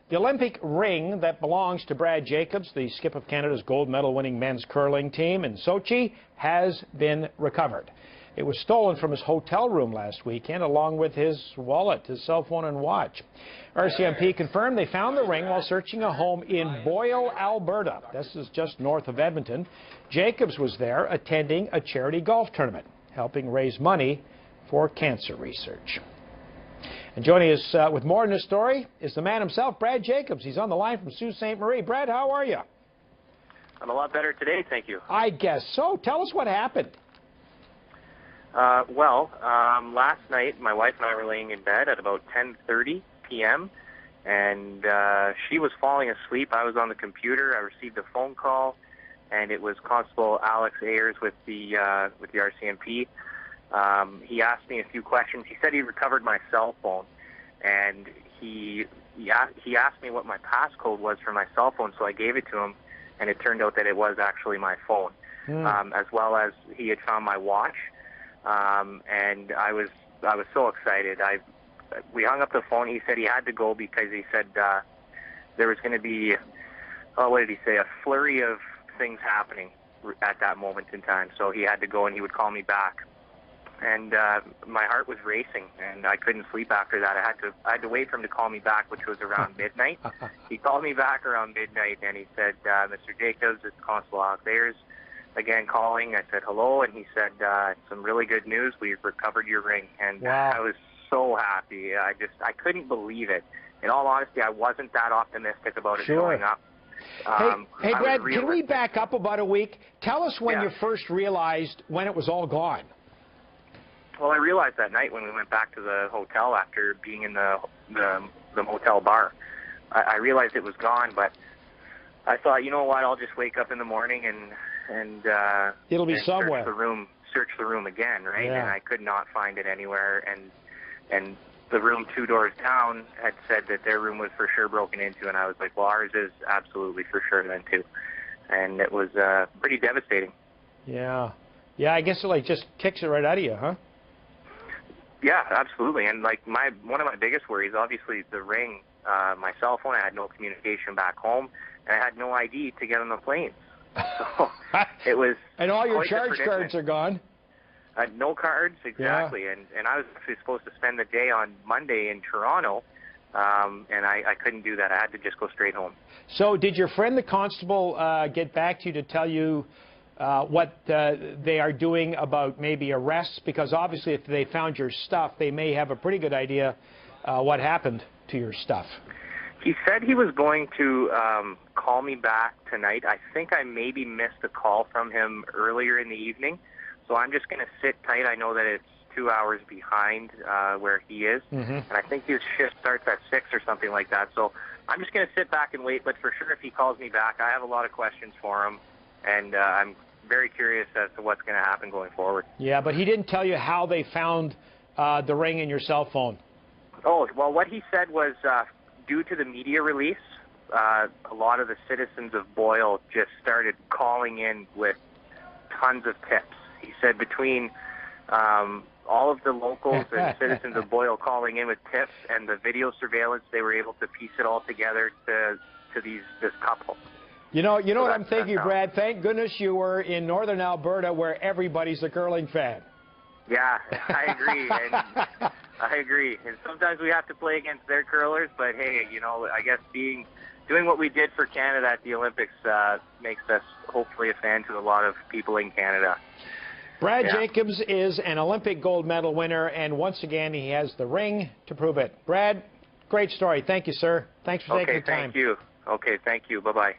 The Olympic ring that belongs to Brad Jacobs, the skip of Canada's gold medal-winning men's curling team in Sochi, has been recovered. It was stolen from his hotel room last weekend, along with his wallet, his cell phone, and watch. RCMP confirmed they found the ring while searching a home in Boyle, Alberta. This is just north of Edmonton. Jacobs was there attending a charity golf tournament, helping raise money for cancer research. And joining us with more on this story is the man himself, Brad Jacobs. He's on the line from Sault Ste. Marie. Brad, how are you? I'm a lot better today, thank you. I guess so. Tell us what happened. Last night my wife and I were laying in bed at about 10:30 p.m. and she was falling asleep. I was on the computer. I received a phone call, and it was Constable Alex Ayers with the RCMP. He asked me a few questions. He said he recovered my cell phone, and he asked me what my passcode was for my cell phone, so I gave it to him, and it turned out that it was actually my phone, as well as he had found my watch, and I was so excited. We hung up the phone. He said he had to go because he said there was going to be, what did he say, a flurry of things happening at that moment in time, so he had to go and he would call me back. And my heart was racing, and I couldn't sleep after that. I had to wait for him to call me back, which was around midnight. He called me back around midnight, and he said, "Mr. Jacobs, it's Constable Alex Ayers again calling." I said, "Hello," and he said, "Some really good news. We've recovered your ring." And wow. I was so happy. I couldn't believe it. In all honesty, I wasn't that optimistic about it showing up. Hey, Brad, can we back up about a week? Tell us when you first realized when it was all gone. Well, I realized that night when we went back to the hotel after being in the motel bar. I realized it was gone, but I thought, you know what, I'll just wake up in the morning and it'll be somewhere. Search the room again, right? Yeah. And I could not find it anywhere, and the room 2 doors down had said that their room was for sure broken into, and I was like, well, ours is absolutely for sure then too. And it was pretty devastating. Yeah. Yeah, I guess it just kicks it right out of you, huh? Yeah, absolutely. And one of my biggest worries, obviously, the ring, my cell phone. I had no communication back home, and I had no ID to get on the plane. So it was. And all your charge cards are gone. No cards, exactly. Yeah. And I was actually supposed to spend the day on Monday in Toronto, and I couldn't do that. I had to just go straight home. So did your friend, the constable, get back to you to tell you what they are doing about maybe arrests? Because obviously if they found your stuff, they may have a pretty good idea what happened to your stuff. He said he was going to call me back tonight. I think I maybe missed a call from him earlier in the evening, so I'm just going to sit tight. I know that it's 2 hours behind where he is, and I think his shift starts at 6 or something like that. So I'm just going to sit back and wait, but for sure if he calls me back, I have a lot of questions for him, and I'm very curious as to what's going to happen going forward. Yeah, but he didn't tell you how they found the ring in your cell phone. Oh, well, what he said was due to the media release, a lot of the citizens of Boyle just started calling in with tons of tips. He said between all of the locals and citizens of Boyle calling in with tips and the video surveillance, they were able to piece it all together to this couple. You know what I'm thinking, Brad? Thank goodness you were in northern Alberta where everybody's a curling fan. Yeah, I agree. And I agree. And sometimes we have to play against their curlers, but hey, I guess doing what we did for Canada at the Olympics makes us hopefully a fan to a lot of people in Canada. Brad Jacobs is an Olympic gold medal winner, and once again, he has the ring to prove it. Brad, great story. Thank you, sir. Thanks for taking the time. Okay, thank you. Okay, thank you. Bye-bye.